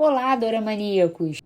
Olá, doramaníacos!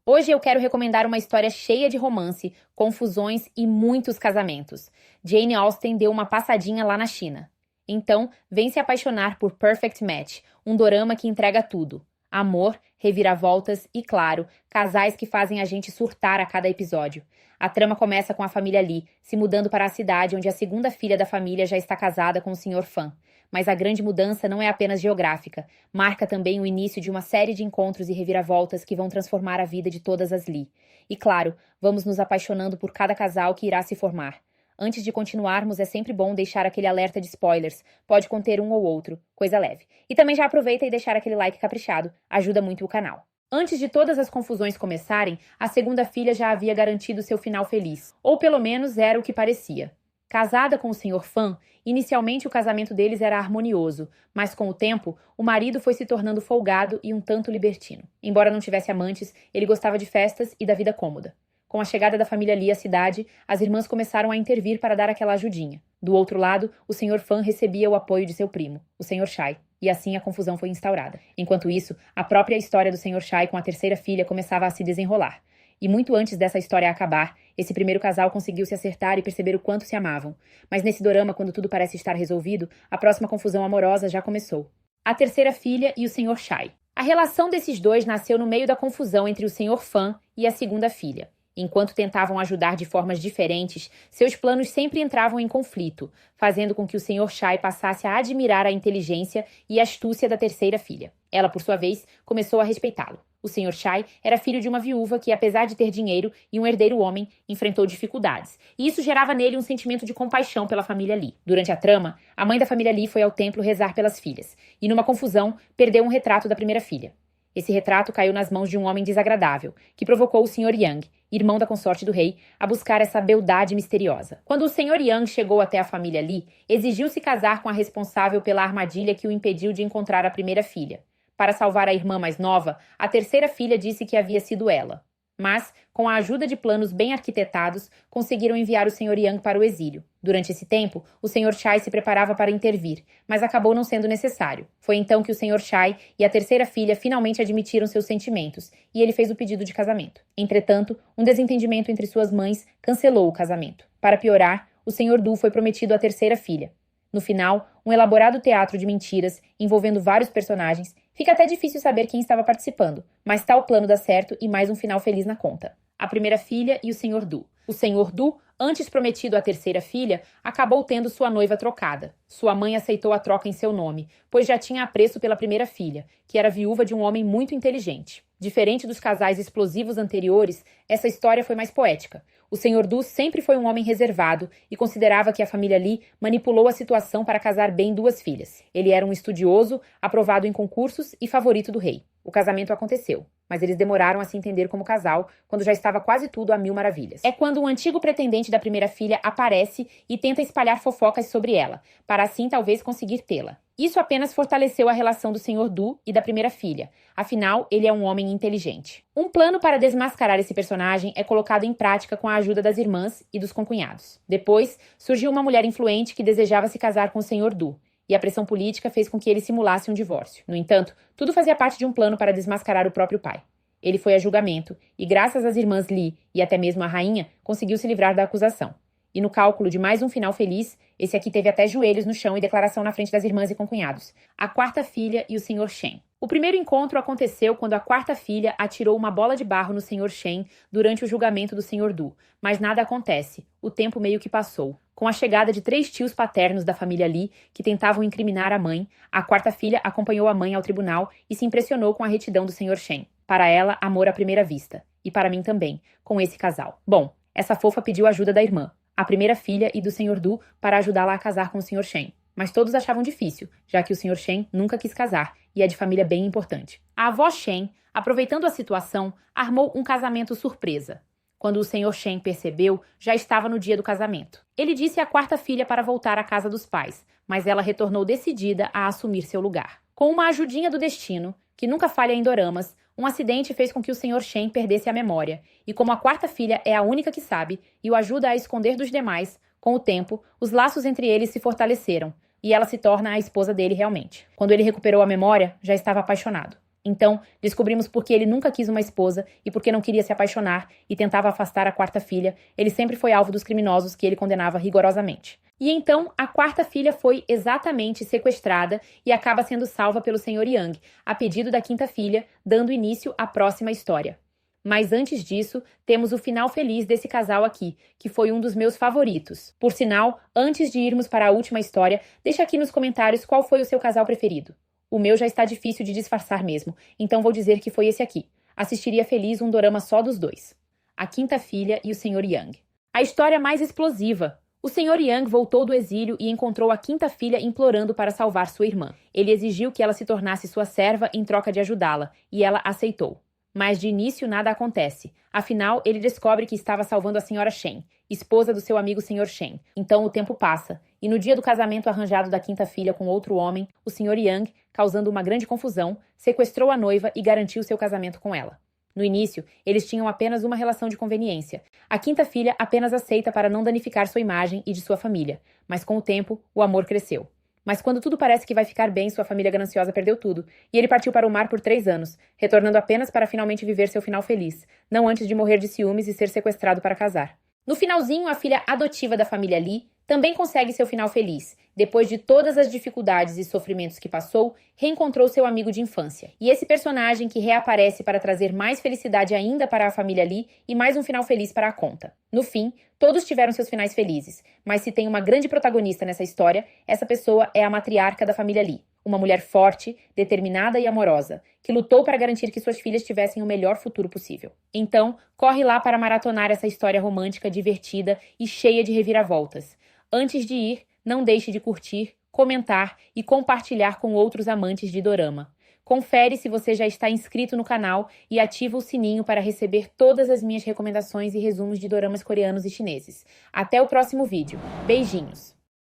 Hoje eu quero recomendar uma história cheia de romance, confusões e muitos casamentos. Jane Austen deu uma passadinha lá na China. Então, vem se apaixonar por Perfect Match, um dorama que entrega tudo. Amor, reviravoltas e, claro, casais que fazem a gente surtar a cada episódio. A trama começa com a família Lee se mudando para a cidade onde a segunda filha da família já está casada com o Sr. Fan. Mas a grande mudança não é apenas geográfica, marca também o início de uma série de encontros e reviravoltas que vão transformar a vida de todas as Lee. E claro, vamos nos apaixonando por cada casal que irá se formar. Antes de continuarmos, é sempre bom deixar aquele alerta de spoilers, pode conter um ou outro, coisa leve. E também já aproveita e deixar aquele like caprichado, ajuda muito o canal. Antes de todas as confusões começarem, a segunda filha já havia garantido seu final feliz, ou pelo menos era o que parecia. Casada com o Sr. Fan, inicialmente o casamento deles era harmonioso, mas com o tempo, o marido foi se tornando folgado e um tanto libertino. Embora não tivesse amantes, ele gostava de festas e da vida cômoda. Com a chegada da família Lee à cidade, as irmãs começaram a intervir para dar aquela ajudinha. Do outro lado, o Sr. Fan recebia o apoio de seu primo, o Sr. Chai, e assim a confusão foi instaurada. Enquanto isso, a própria história do Sr. Chai com a terceira filha começava a se desenrolar. E muito antes dessa história acabar, esse primeiro casal conseguiu se acertar e perceber o quanto se amavam. Mas nesse dorama, quando tudo parece estar resolvido, a próxima confusão amorosa já começou. A terceira filha e o Sr. Chai. A relação desses dois nasceu no meio da confusão entre o Sr. Fan e a segunda filha. Enquanto tentavam ajudar de formas diferentes, seus planos sempre entravam em conflito, fazendo com que o Sr. Chai passasse a admirar a inteligência e astúcia da terceira filha. Ela, por sua vez, começou a respeitá-lo. O Sr. Chai era filho de uma viúva que, apesar de ter dinheiro e um herdeiro homem, enfrentou dificuldades. E isso gerava nele um sentimento de compaixão pela família Lee. Durante a trama, a mãe da família Lee foi ao templo rezar pelas filhas. E, numa confusão, perdeu um retrato da primeira filha. Esse retrato caiu nas mãos de um homem desagradável, que provocou o Sr. Yang, irmão da consorte do rei, a buscar essa beldade misteriosa. Quando o Sr. Yang chegou até a família Lee, exigiu se casar com a responsável pela armadilha que o impediu de encontrar a primeira filha. Para salvar a irmã mais nova, a terceira filha disse que havia sido ela. Mas, com a ajuda de planos bem arquitetados, conseguiram enviar o Sr. Yang para o exílio. Durante esse tempo, o Sr. Chai se preparava para intervir, mas acabou não sendo necessário. Foi então que o Sr. Chai e a terceira filha finalmente admitiram seus sentimentos, e ele fez o pedido de casamento. Entretanto, um desentendimento entre suas mães cancelou o casamento. Para piorar, o Sr. Du foi prometido à terceira filha. No final, um elaborado teatro de mentiras, envolvendo vários personagens. Fica até difícil saber quem estava participando, mas tal plano dá certo e mais um final feliz na conta. A primeira filha e o Sr. Du. O Sr. Du, antes prometido à terceira filha, acabou tendo sua noiva trocada. Sua mãe aceitou a troca em seu nome, pois já tinha apreço pela primeira filha, que era viúva de um homem muito inteligente. Diferente dos casais explosivos anteriores, essa história foi mais poética. O Sr. Du sempre foi um homem reservado e considerava que a família Lee manipulou a situação para casar bem duas filhas. Ele era um estudioso, aprovado em concursos e favorito do rei. O casamento aconteceu, mas eles demoraram a se entender como casal quando já estava quase tudo a mil maravilhas. É quando um antigo pretendente da primeira filha aparece e tenta espalhar fofocas sobre ela, para assim talvez conseguir tê-la. Isso apenas fortaleceu a relação do Sr. Du e da primeira filha. Afinal, ele é um homem inteligente. Um plano para desmascarar esse personagem é colocado em prática com a ajuda das irmãs e dos concunhados. Depois, surgiu uma mulher influente que desejava se casar com o Sr. Du, e a pressão política fez com que ele simulasse um divórcio. No entanto, tudo fazia parte de um plano para desmascarar o próprio pai. Ele foi a julgamento, e graças às irmãs Lee e até mesmo à rainha, conseguiu se livrar da acusação. E no cálculo de mais um final feliz, esse aqui teve até joelhos no chão e declaração na frente das irmãs e concunhados. A quarta filha e o Sr. Shen. O primeiro encontro aconteceu quando a quarta filha atirou uma bola de barro no Sr. Shen durante o julgamento do Sr. Du. Mas nada acontece. O tempo meio que passou. Com a chegada de 3 tios paternos da família Lee, que tentavam incriminar a mãe, a quarta filha acompanhou a mãe ao tribunal e se impressionou com a retidão do Sr. Shen. Para ela, amor à primeira vista. E para mim também, com esse casal. Bom, essa fofa pediu ajuda da irmã, a primeira filha e do Sr. Du, para ajudá-la a casar com o Sr. Shen. Mas todos achavam difícil, já que o Sr. Shen nunca quis casar e é de família bem importante. A avó Shen, aproveitando a situação, armou um casamento surpresa. Quando o Sr. Shen percebeu, já estava no dia do casamento. Ele disse à quarta filha para voltar à casa dos pais, mas ela retornou decidida a assumir seu lugar. Com uma ajudinha do destino, que nunca falha em doramas, um acidente fez com que o Sr. Shen perdesse a memória, e como a quarta filha é a única que sabe e o ajuda a esconder dos demais, com o tempo, os laços entre eles se fortaleceram, e ela se torna a esposa dele realmente. Quando ele recuperou a memória, já estava apaixonado. Então, descobrimos por que ele nunca quis uma esposa e por que não queria se apaixonar e tentava afastar a quarta filha. Ele sempre foi alvo dos criminosos que ele condenava rigorosamente. E então, a quarta filha foi exatamente sequestrada e acaba sendo salva pelo Sr. Young, a pedido da quinta filha, dando início à próxima história. Mas antes disso, temos o final feliz desse casal aqui, que foi um dos meus favoritos. Por sinal, antes de irmos para a última história, deixa aqui nos comentários qual foi o seu casal preferido. O meu já está difícil de disfarçar mesmo, então vou dizer que foi esse aqui. Assistiria feliz um dorama só dos dois. A quinta filha e o Sr. Young. A história mais explosiva. O Sr. Young voltou do exílio e encontrou a quinta filha implorando para salvar sua irmã. Ele exigiu que ela se tornasse sua serva em troca de ajudá-la, e ela aceitou. Mas de início nada acontece. Afinal, ele descobre que estava salvando a Sra. Shen, esposa do seu amigo Sr. Shen. Então o tempo passa, e no dia do casamento arranjado da quinta filha com outro homem, o Sr. Young, causando uma grande confusão, sequestrou a noiva e garantiu seu casamento com ela. No início, eles tinham apenas uma relação de conveniência. A quinta filha apenas aceita para não danificar sua imagem e de sua família, mas com o tempo, o amor cresceu. Mas quando tudo parece que vai ficar bem, sua família gananciosa perdeu tudo, e ele partiu para o mar por 3 anos, retornando apenas para finalmente viver seu final feliz, não antes de morrer de ciúmes e ser sequestrado para casar. No finalzinho, a filha adotiva da família Lee também consegue seu final feliz. Depois de todas as dificuldades e sofrimentos que passou, reencontrou seu amigo de infância. E esse personagem que reaparece para trazer mais felicidade ainda para a família Lee e mais um final feliz para a conta. No fim, todos tiveram seus finais felizes, mas se tem uma grande protagonista nessa história, essa pessoa é a matriarca da família Lee. Uma mulher forte, determinada e amorosa, que lutou para garantir que suas filhas tivessem o melhor futuro possível. Então, corre lá para maratonar essa história romântica, divertida e cheia de reviravoltas. Antes de ir, não deixe de curtir, comentar e compartilhar com outros amantes de dorama. Confere se você já está inscrito no canal e ativa o sininho para receber todas as minhas recomendações e resumos de doramas coreanos e chineses. Até o próximo vídeo. Beijinhos!